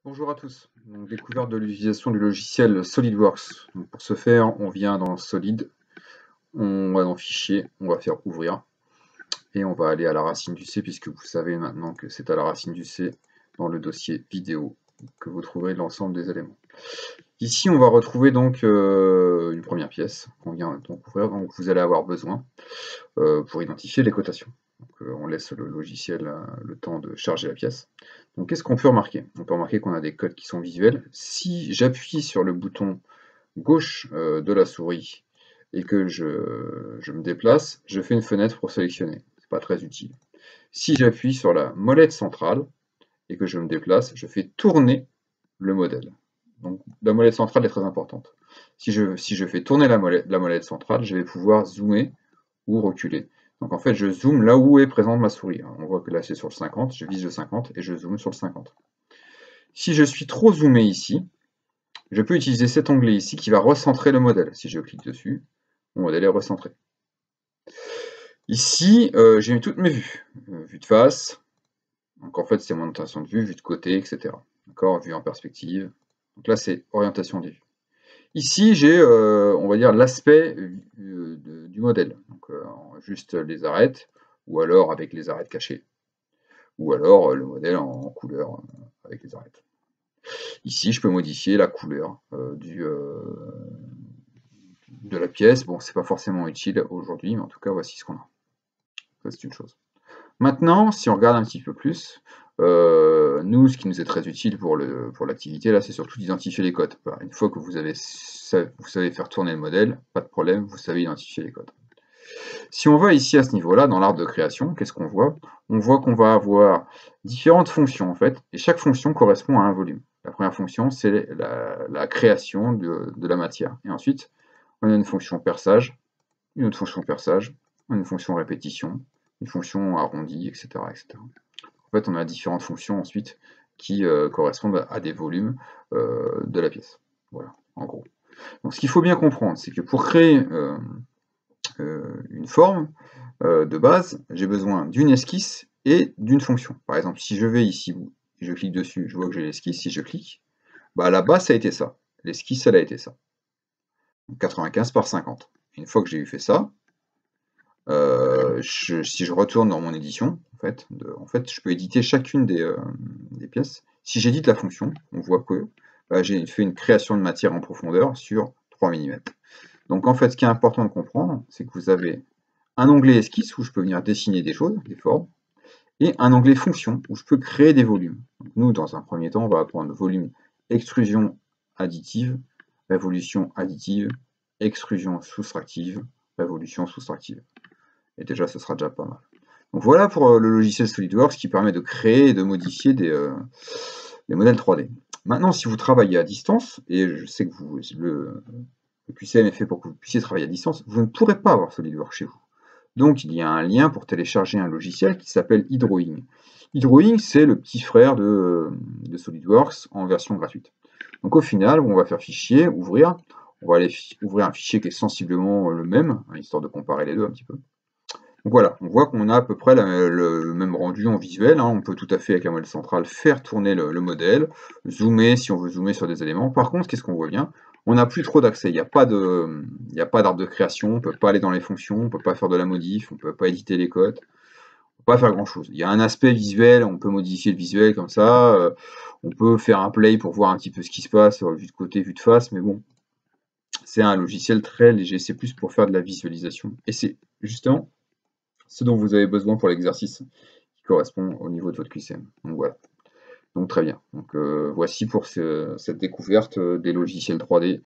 Bonjour à tous. Donc, découverte de l'utilisation du logiciel SolidWorks. Donc, pour ce faire, on vient dans Solid, on va dans Fichier, on va faire Ouvrir, et on va aller à la racine du C, puisque vous savez maintenant que c'est à la racine du C dans le dossier vidéo que vous trouverez l'ensemble des éléments. Ici, on va retrouver donc une première pièce qu'on vient donc ouvrir, donc vous allez avoir besoin pour identifier les cotations. On laisse le logiciel le temps de charger la pièce. Donc qu'est-ce qu'on peut remarquer? On peut remarquer qu'on a des codes qui sont visuels. Si j'appuie sur le bouton gauche de la souris et que je me déplace, je fais une fenêtre pour sélectionner. C'est pas très utile. Si j'appuie sur la molette centrale et que je me déplace, je fais tourner le modèle. Donc la molette centrale est très importante. Si je fais tourner la molette centrale, je vais pouvoir zoomer ou reculer. Donc en fait, je zoome là où est présente ma souris. On voit que là c'est sur le 50, je vise le 50 et je zoome sur le 50. Si je suis trop zoomé ici, je peux utiliser cet onglet ici qui va recentrer le modèle. Si je clique dessus, mon modèle est recentré. Ici, j'ai toutes mes vues. Vue de face, donc en fait c'est mon orientation de vue, vue de côté, etc. D'accord, vue en perspective. Donc là c'est orientation des vues. Ici, j'ai, on va dire, l'aspect du modèle. Donc, juste les arêtes, ou alors avec les arêtes cachées, ou alors le modèle en couleur avec les arêtes. Ici, je peux modifier la couleur de la pièce. Bon, c'est pas forcément utile aujourd'hui, mais en tout cas, voici ce qu'on a. Ça, c'est une chose. Maintenant, si on regarde un petit peu plus, nous, ce qui nous est très utile pour l'activité, là, c'est surtout d'identifier les codes. Voilà, une fois que vous savez faire tourner le modèle, pas de problème, vous savez identifier les codes. Si on va ici à ce niveau-là, dans l'arbre de création, qu'est-ce qu'on voit? On voit qu'on va avoir différentes fonctions, en fait, et chaque fonction correspond à un volume. La première fonction, c'est la création de la matière. Et ensuite, on a une fonction perçage, une autre fonction perçage, une fonction répétition, une fonction arrondie, etc., etc. En fait, on a différentes fonctions ensuite qui correspondent à des volumes de la pièce. Voilà, en gros. Donc, ce qu'il faut bien comprendre, c'est que pour créer une forme de base, j'ai besoin d'une esquisse et d'une fonction. Par exemple, si je vais ici, je clique dessus, je vois que j'ai l'esquisse, si je clique, bah, à la base, ça a été ça. L'esquisse, elle a été ça. 95 par 50. Une fois que j'ai fait ça, si je retourne dans mon édition, en fait, je peux éditer chacune des pièces. Si j'édite la fonction, on voit que bah, j'ai fait une création de matière en profondeur sur 3 mm. Donc en fait, ce qui est important de comprendre, c'est que vous avez un onglet esquisse où je peux venir dessiner des choses, des formes, et un onglet fonction où je peux créer des volumes. Donc nous, dans un premier temps, on va apprendre volume, extrusion additive, révolution additive, extrusion soustractive, révolution soustractive. Et déjà, ce sera déjà pas mal. Donc voilà pour le logiciel SolidWorks qui permet de créer et de modifier des modèles 3D. Maintenant, si vous travaillez à distance, et je sais que le QCM est fait pour que vous puissiez travailler à distance, vous ne pourrez pas avoir SolidWorks chez vous. Donc il y a un lien pour télécharger un logiciel qui s'appelle eDrawing. eDrawing, c'est le petit frère de SolidWorks en version gratuite. Donc au final, on va faire fichier, ouvrir. On va aller ouvrir un fichier qui est sensiblement le même, histoire de comparer les deux un petit peu. Donc voilà, on voit qu'on a à peu près le même rendu en visuel. On peut tout à fait, avec la molette centrale, faire tourner le modèle, zoomer si on veut zoomer sur des éléments. Par contre, qu'est-ce qu'on voit bien? On n'a plus trop d'accès. Il n'y a pas d'arbre de création, on ne peut pas aller dans les fonctions, on ne peut pas faire de la modif, on ne peut pas éditer les codes, on ne peut pas faire grand-chose. Il y a un aspect visuel, on peut modifier le visuel comme ça, on peut faire un play pour voir un petit peu ce qui se passe, vue de côté, vue de face, mais bon, c'est un logiciel très léger, c'est plus pour faire de la visualisation. Et c'est justement ce dont vous avez besoin pour l'exercice qui correspond au niveau de votre QCM. Donc voilà. Donc très bien. Donc voici pour cette découverte des logiciels 3D